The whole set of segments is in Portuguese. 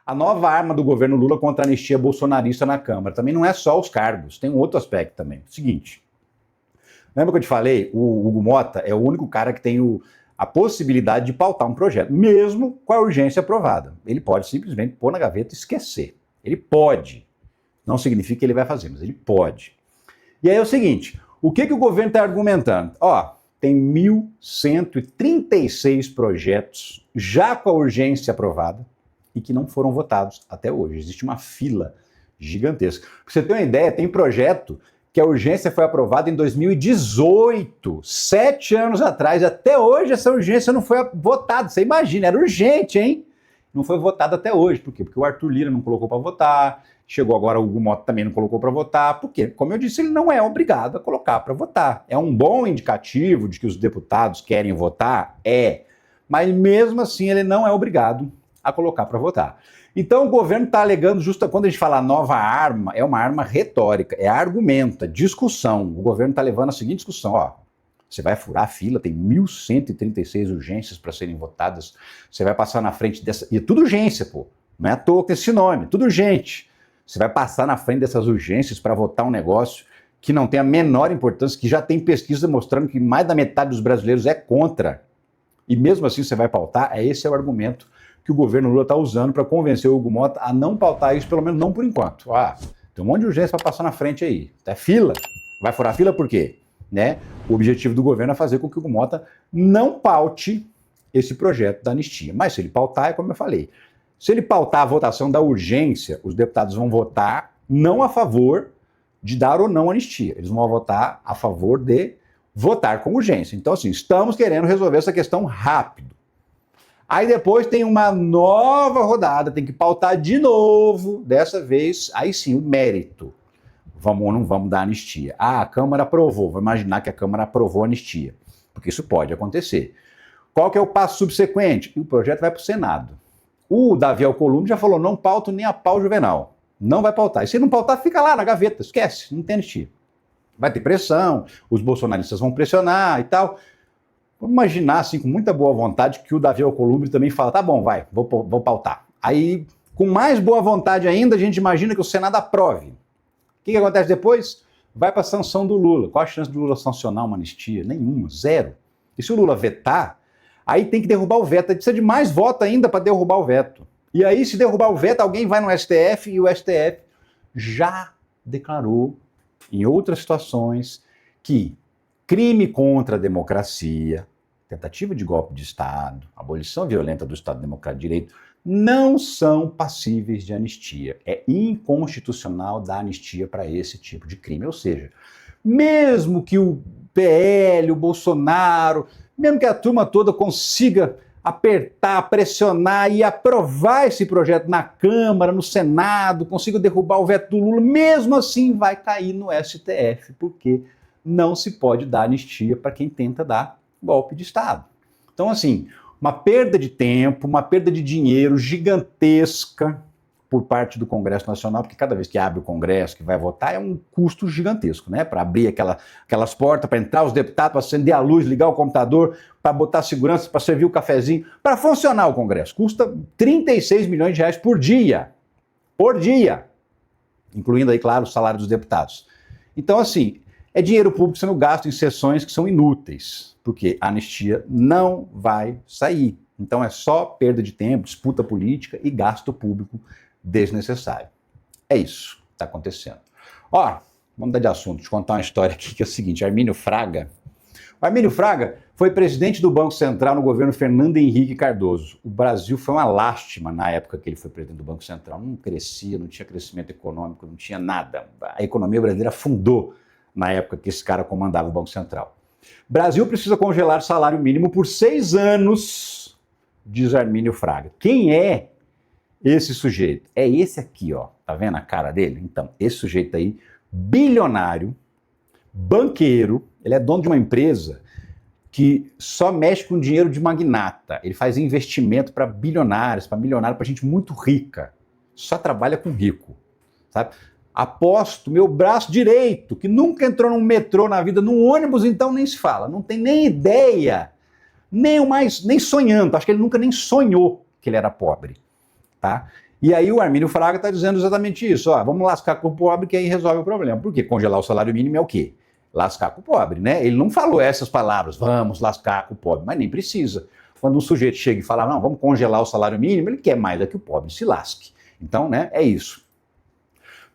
A nova arma do governo Lula contra a anistia bolsonarista na Câmara também não é só os cargos, tem um outro aspecto também. Seguinte, lembra que eu te falei? O Hugo Mota é o único cara que tem a possibilidade de pautar um projeto, mesmo com a urgência aprovada. Ele pode simplesmente pôr na gaveta e esquecer. Ele pode. Não significa que ele vai fazer, mas ele pode. E aí é o seguinte, o que o governo está argumentando? Tem 1.136 projetos já com a urgência aprovada e que não foram votados até hoje. Existe uma fila gigantesca. Pra você ter uma ideia, tem projeto que a urgência foi aprovada em 2018, 7 anos atrás, e até hoje essa urgência não foi votada. Você imagina, era urgente, hein? Não foi votada até hoje. Por quê? Porque o Arthur Lira não colocou para votar, chegou agora o Hugo Mota também não colocou para votar. Por quê? Como eu disse, ele não é obrigado a colocar para votar. É um bom indicativo de que os deputados querem votar? É. Mas mesmo assim ele não é obrigado a colocar para votar. Então o governo está alegando, justo quando a gente fala nova arma, é uma arma retórica, é argumento, é discussão. O governo está levando a seguinte discussão, você vai furar a fila, tem 1.136 urgências para serem votadas, você vai passar na frente dessa... E é tudo urgência, pô, não é à toa que esse nome, tudo urgente. Você vai passar na frente dessas urgências para votar um negócio que não tem a menor importância, que já tem pesquisa mostrando que mais da metade dos brasileiros é contra. E mesmo assim você vai pautar, esse é o argumento que o governo Lula está usando para convencer o Hugo Mota a não pautar isso, pelo menos não por enquanto. Tem um monte de urgência para passar na frente aí. É fila. Vai furar fila por quê? Né? O objetivo do governo é fazer com que o Hugo Mota não paute esse projeto da anistia. Mas se ele pautar, é como eu falei. Se ele pautar a votação da urgência, os deputados vão votar não a favor de dar ou não anistia. Eles vão votar a favor de votar com urgência. Então, assim, estamos querendo resolver essa questão rápido. Aí depois tem uma nova rodada, tem que pautar de novo, dessa vez, aí sim, o mérito. Vamos ou não vamos dar anistia? A Câmara aprovou, vou imaginar que a Câmara aprovou a anistia, porque isso pode acontecer. Qual que é o passo subsequente? O projeto vai para o Senado. O Davi Alcolumbre já falou, não pauto nem a pau Juvenal. Não vai pautar. E se não pautar, fica lá na gaveta, esquece, não tem anistia. Vai ter pressão, os bolsonaristas vão pressionar e tal. Vamos imaginar, assim, com muita boa vontade, que o Davi Alcolumbre também fala, tá bom, vai, vou pautar. Aí, com mais boa vontade ainda, a gente imagina que o Senado aprove. O que acontece depois? Vai para a sanção do Lula. Qual a chance do Lula sancionar uma anistia? Nenhuma, zero. E se o Lula vetar, aí tem que derrubar o veto. Aí precisa de mais voto ainda para derrubar o veto. E aí, se derrubar o veto, alguém vai no STF e o STF já declarou, em outras situações, que crime contra a democracia, tentativa de golpe de Estado, abolição violenta do Estado Democrático de Direito, não são passíveis de anistia. É inconstitucional dar anistia para esse tipo de crime. Ou seja, mesmo que o PL, o Bolsonaro, mesmo que a turma toda consiga apertar, pressionar e aprovar esse projeto na Câmara, no Senado, consiga derrubar o veto do Lula, mesmo assim vai cair no STF, porque não se pode dar anistia para quem tenta dar golpe de Estado. Então, assim, uma perda de tempo, uma perda de dinheiro gigantesca por parte do Congresso Nacional, porque cada vez que abre o Congresso, que vai votar, é um custo gigantesco, né? Para abrir aquelas portas, para entrar os deputados, para acender a luz, ligar o computador, para botar segurança, para servir o cafezinho, para funcionar o Congresso. Custa 36 milhões de reais por dia. Por dia. Incluindo aí, claro, o salário dos deputados. Então, assim, é dinheiro público sendo gasto em sessões que são inúteis, porque a anistia não vai sair. Então é só perda de tempo, disputa política e gasto público desnecessário. É isso que está acontecendo. Ó, vamos mudar de assunto, deixa eu contar uma história aqui que é o seguinte, Armínio Fraga. O Armínio Fraga foi presidente do Banco Central no governo Fernando Henrique Cardoso. O Brasil foi uma lástima na época que ele foi presidente do Banco Central. Não crescia, não tinha crescimento econômico, não tinha nada. A economia brasileira afundou na época que esse cara comandava o Banco Central. Brasil precisa congelar salário mínimo por 6 anos, diz Armínio Fraga. Quem é esse sujeito? É esse aqui, ó. Tá vendo a cara dele? Então, esse sujeito aí, bilionário, banqueiro, ele é dono de uma empresa que só mexe com dinheiro de magnata. Ele faz investimento para bilionários, para milionários, para gente muito rica. Só trabalha com rico, sabe? Aposto meu braço direito, que nunca entrou num metrô na vida, num ônibus, então nem se fala. Não tem nem ideia, nem sonhando. Acho que ele nunca nem sonhou que ele era pobre, tá? E aí o Armínio Fraga está dizendo exatamente isso, ó, vamos lascar com o pobre que aí resolve o problema. Porque congelar o salário mínimo é o quê? Lascar com o pobre, né? Ele não falou essas palavras, vamos lascar com o pobre, mas nem precisa. Quando um sujeito chega e fala, não, vamos congelar o salário mínimo, ele quer mais é que o pobre se lasque. Então, né, é isso.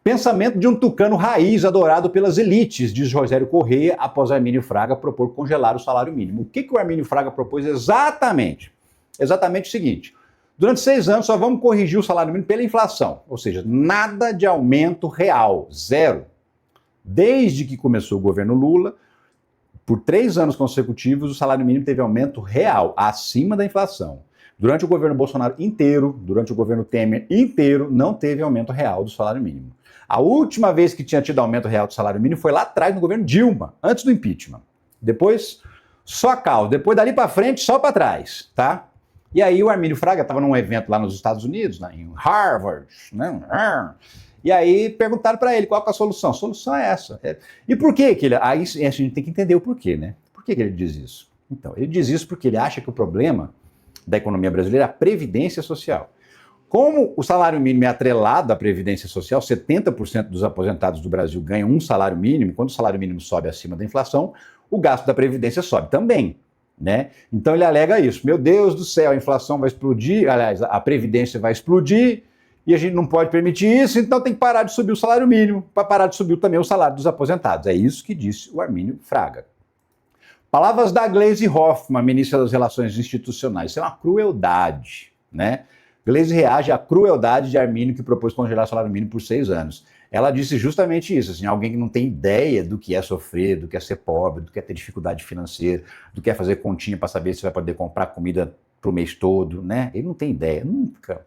Pensamento de um tucano raiz adorado pelas elites, diz Rogério Corrêa, após Armínio Fraga propor congelar o salário mínimo. O que o Armínio Fraga propôs exatamente? Exatamente o seguinte: durante 6 anos só vamos corrigir o salário mínimo pela inflação, ou seja, nada de aumento real, zero. Desde que começou o governo Lula, por 3 anos consecutivos, o salário mínimo teve aumento real, acima da inflação. Durante o governo Bolsonaro inteiro, durante o governo Temer inteiro, não teve aumento real do salário mínimo. A última vez que tinha tido aumento real do salário mínimo foi lá atrás, no governo Dilma, antes do impeachment. Depois, só caos. Depois, dali para frente, só para trás, tá? E aí o Armínio Fraga estava num evento lá nos Estados Unidos, né, em Harvard, né? E aí perguntaram para ele qual que é a solução. A solução é essa. E por que ele... Aí a gente tem que entender o porquê, né? Por que ele diz isso? Então, ele diz isso porque ele acha que o problema da economia brasileira é a previdência social. Como o salário mínimo é atrelado à previdência social, 70% dos aposentados do Brasil ganham um salário mínimo, quando o salário mínimo sobe acima da inflação, o gasto da previdência sobe também, né? Então ele alega isso, meu Deus do céu, a inflação vai explodir, aliás, a previdência vai explodir, e a gente não pode permitir isso, então tem que parar de subir o salário mínimo, para parar de subir também o salário dos aposentados. É isso que disse o Armínio Fraga. Palavras da Gleisi Hoffmann, ministra das Relações Institucionais. Isso é uma crueldade, né? Gleisi reage à crueldade de Armínio, que propôs congelar o salário mínimo por 6 anos. Ela disse justamente isso, assim, alguém que não tem ideia do que é sofrer, do que é ser pobre, do que é ter dificuldade financeira, do que é fazer continha para saber se vai poder comprar comida para o mês todo, né? Ele não tem ideia, nunca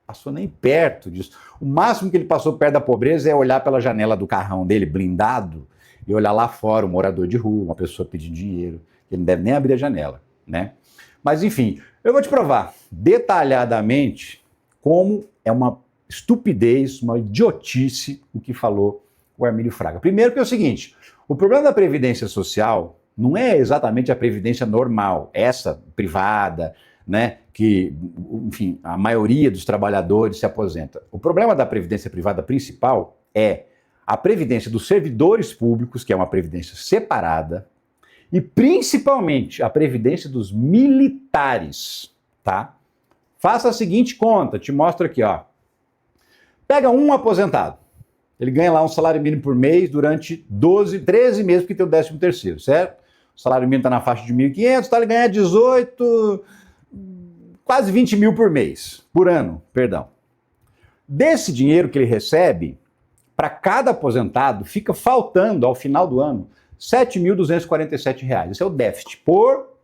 passou nem perto disso. O máximo que ele passou perto da pobreza é olhar pela janela do carrão dele, blindado, e olhar lá fora um morador de rua, uma pessoa pedindo dinheiro, ele não deve nem abrir a janela, né? Mas enfim, eu vou te provar detalhadamente como é uma estupidez, uma idiotice o que falou o Armínio Fraga. Primeiro que é o seguinte, o problema da previdência social não é exatamente a previdência normal, essa privada, né, que, enfim, a maioria dos trabalhadores se aposenta. O problema da previdência privada principal é a previdência dos servidores públicos, que é uma previdência separada, e principalmente a previdência dos militares, tá? Faça a seguinte conta, te mostro aqui, ó. Pega um aposentado, ele ganha lá um salário mínimo por mês durante 13 meses, porque tem o 13º, certo? O salário mínimo está na faixa de 1.500, tá? Ele ganha 18, quase 20 mil por ano, perdão. Desse dinheiro que ele recebe, para cada aposentado, fica faltando, ao final do ano, R$ 7.247. Esse é o déficit por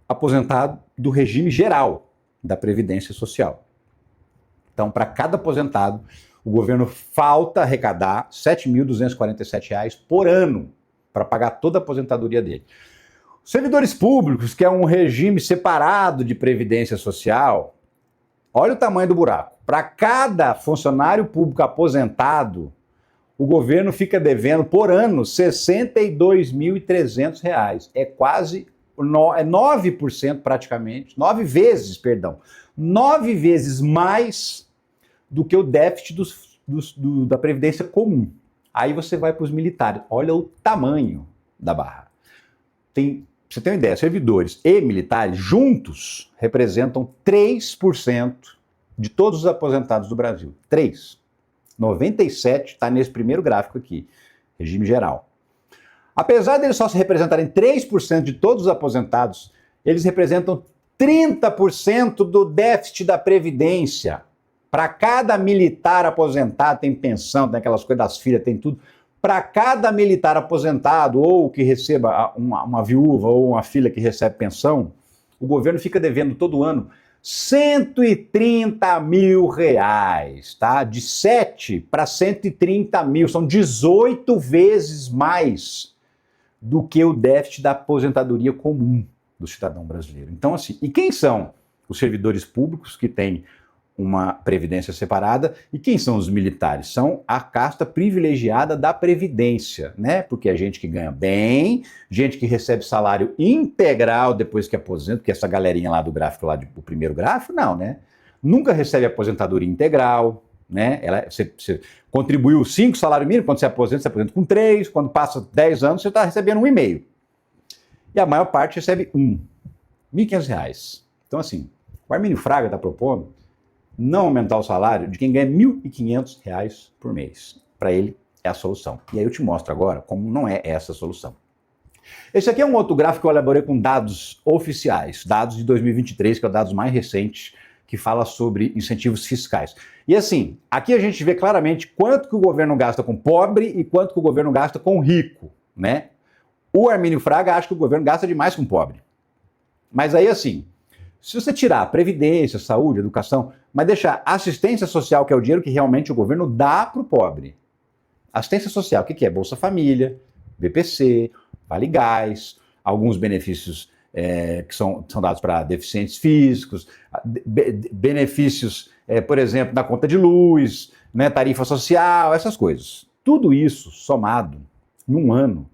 aposentado do regime geral da Previdência Social. Então, para cada aposentado, o governo falta arrecadar R$ 7.247 por ano para pagar toda a aposentadoria dele. Os servidores públicos, que é um regime separado de Previdência Social, olha o tamanho do buraco. Para cada funcionário público aposentado, o governo fica devendo por ano R$ 62.300. É quase 9% praticamente, 9 vezes mais do que o déficit da Previdência comum. Aí você vai para os militares, olha o tamanho da barra. Pra você ter uma ideia, servidores e militares juntos representam 3% de todos os aposentados do Brasil. 3%. 97 está nesse primeiro gráfico aqui, regime geral. Apesar deles só se representarem 3% de todos os aposentados, eles representam 30% do déficit da Previdência. Para cada militar aposentado, tem pensão, tem aquelas coisas das filhas, tem tudo. Para cada militar aposentado ou que receba uma viúva ou uma filha que recebe pensão, o governo fica devendo todo ano R$ 130 mil, tá? De 7 para 130 mil, são 18 vezes mais do que o déficit da aposentadoria comum do cidadão brasileiro. Então, assim, e quem são os servidores públicos que têm uma previdência separada e quem são os militares? São a casta privilegiada da previdência, né? Porque é gente que ganha bem, gente que recebe salário integral depois que aposenta, porque essa galerinha lá do gráfico, lá do primeiro gráfico, não, né? nunca recebe aposentadoria integral, né? Você contribuiu 5 salários mínimos, quando você aposenta com 3, quando passa 10 anos, você está recebendo 1,5. E a maior parte recebe R$1.500. Então, assim, o Armínio Fraga está propondo não aumentar o salário de quem ganha R$1.500 por mês. Para ele, é a solução. E aí eu te mostro agora como não é essa a solução. Esse aqui é um outro gráfico que eu elaborei com dados oficiais, dados de 2023, que é o dados mais recentes, que fala sobre incentivos fiscais. E assim, aqui a gente vê claramente quanto que o governo gasta com pobre e quanto que o governo gasta com rico, né? O Armínio Fraga acha que o governo gasta demais com pobre. Mas aí assim, se você tirar previdência, saúde, educação, mas deixar assistência social, que é o dinheiro que realmente o governo dá para o pobre. Assistência social, o que é? Bolsa Família, BPC, Vale Gás, alguns benefícios que são dados para deficientes físicos, benefícios, por exemplo, na conta de luz, né, tarifa social, essas coisas. Tudo isso somado num ano,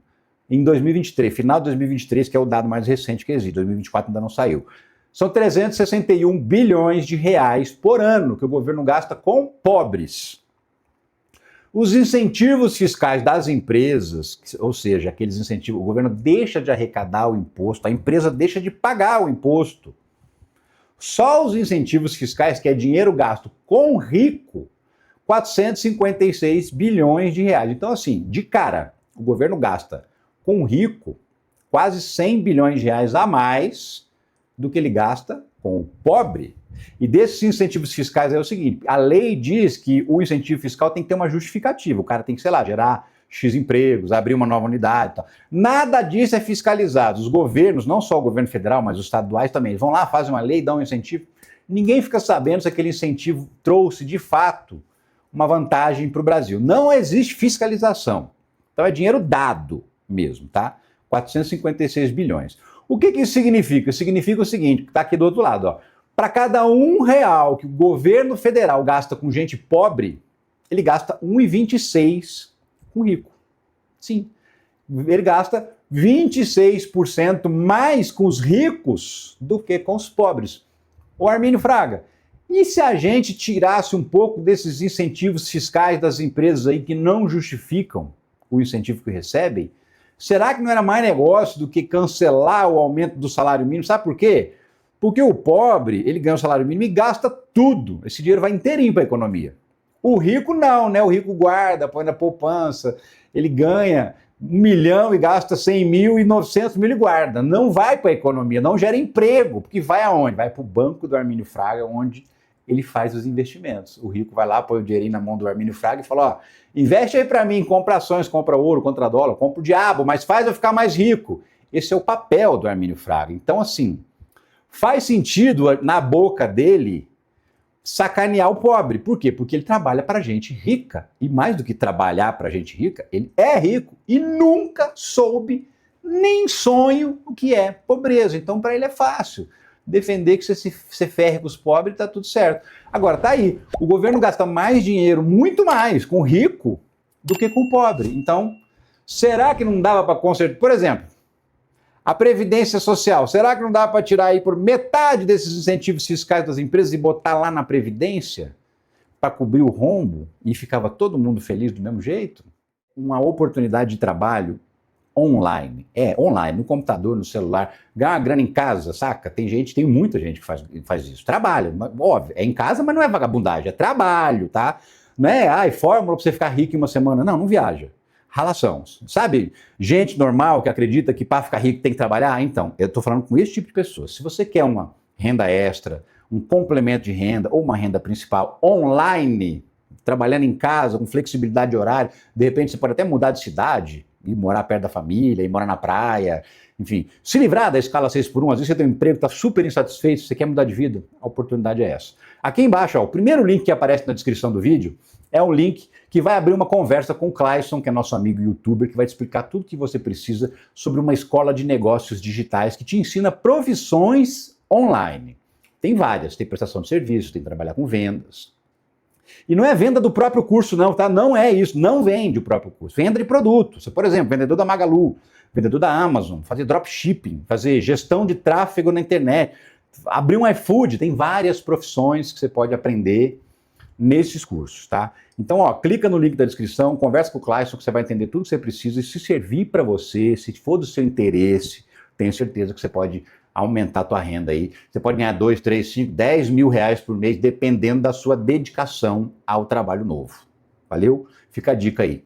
em 2023, final de 2023, que é o dado mais recente que existe, 2024 ainda não saiu. São 361 bilhões de reais por ano que o governo gasta com pobres. Os incentivos fiscais das empresas, ou seja, aqueles incentivos, o governo deixa de arrecadar o imposto, a empresa deixa de pagar o imposto. Só os incentivos fiscais, que é dinheiro gasto com rico, 456 bilhões de reais. Então, assim, de cara, o governo gasta com rico quase 100 bilhões de reais a mais do que ele gasta com o pobre. E desses incentivos fiscais é o seguinte, a lei diz que o incentivo fiscal tem que ter uma justificativa, o cara tem que, sei lá, gerar X empregos, abrir uma nova unidade e tal. Nada disso é fiscalizado. Os governos, não só o governo federal, mas os estaduais também, vão lá, fazem uma lei, dão um incentivo. Ninguém fica sabendo se aquele incentivo trouxe, de fato, uma vantagem para o Brasil. Não existe fiscalização. Então é dinheiro dado mesmo, tá? 456 bilhões. O que isso significa? Significa o seguinte, que está aqui do outro lado, ó. Para cada R$1 que o governo federal gasta com gente pobre, ele gasta 1,26 com rico. Sim, ele gasta 26% mais com os ricos do que com os pobres. Ô Armínio Fraga, e se a gente tirasse um pouco desses incentivos fiscais das empresas aí que não justificam o incentivo que recebem? Será que não era mais negócio do que cancelar o aumento do salário mínimo? Sabe por quê? Porque o pobre, ele ganha o salário mínimo e gasta tudo. Esse dinheiro vai inteirinho para a economia. O rico não, né? O rico guarda, põe na poupança, ele ganha 1 milhão e gasta 100 mil e 900 mil e guarda. Não vai para a economia, não gera emprego, porque vai aonde? Vai para o banco do Armínio Fraga, onde ele faz os investimentos. O rico vai lá, põe o dinheirinho na mão do Armínio Fraga e fala, ó, investe aí para mim, compra ações, compra ouro, compra dólar, compra o diabo, mas faz eu ficar mais rico. Esse é o papel do Armínio Fraga. Então, assim, faz sentido na boca dele sacanear o pobre. Por quê? Porque ele trabalha para gente rica. E mais do que trabalhar para gente rica, ele é rico e nunca soube, nem sonho, o que é pobreza. Então, para ele é fácil defender que você se ferre com os pobres e tá tudo certo. Agora, tá aí. O governo gasta mais dinheiro, muito mais, com o rico do que com o pobre. Então, será que não dava para consertar? Por exemplo, a Previdência Social, será que não dá para tirar aí por metade desses incentivos fiscais das empresas e botar lá na Previdência para cobrir o rombo e ficava todo mundo feliz do mesmo jeito? Uma oportunidade de trabalho online. Online, no computador, no celular, ganhar uma grana em casa, saca? Tem muita gente que faz isso. Trabalha, óbvio, é em casa, mas não é vagabundagem, é trabalho, tá? Não é, fórmula para você ficar rico em uma semana. Não, não viaja. Ralação. Sabe, gente normal que acredita que para ficar rico tem que trabalhar? Então, eu estou falando com esse tipo de pessoas. Se você quer uma renda extra, um complemento de renda ou uma renda principal online, trabalhando em casa, com flexibilidade de horário, de repente você pode até mudar de cidade e morar perto da família, e morar na praia, enfim, se livrar da escala 6x1, às vezes você tem um emprego, está super insatisfeito, você quer mudar de vida, a oportunidade é essa. Aqui embaixo, ó, o primeiro link que aparece na descrição do vídeo é um link que vai abrir uma conversa com o Clayson, que é nosso amigo youtuber, que vai te explicar tudo que você precisa sobre uma escola de negócios digitais que te ensina profissões online. Tem várias, tem prestação de serviço, tem que trabalhar com vendas. E não é venda do próprio curso não, tá? Não é isso, não vende o próprio curso. Venda de produto. Você, por exemplo, vendedor da Magalu, vendedor da Amazon, fazer dropshipping, fazer gestão de tráfego na internet, abrir um iFood, tem várias profissões que você pode aprender nesses cursos, tá? Então, ó, clica no link da descrição, conversa com o Clayson que você vai entender tudo que você precisa e se servir para você, se for do seu interesse, tenho certeza que você pode aumentar a tua renda aí. Você pode ganhar 2, 3, 5, 10 mil reais por mês, dependendo da sua dedicação ao trabalho novo. Valeu? Fica a dica aí.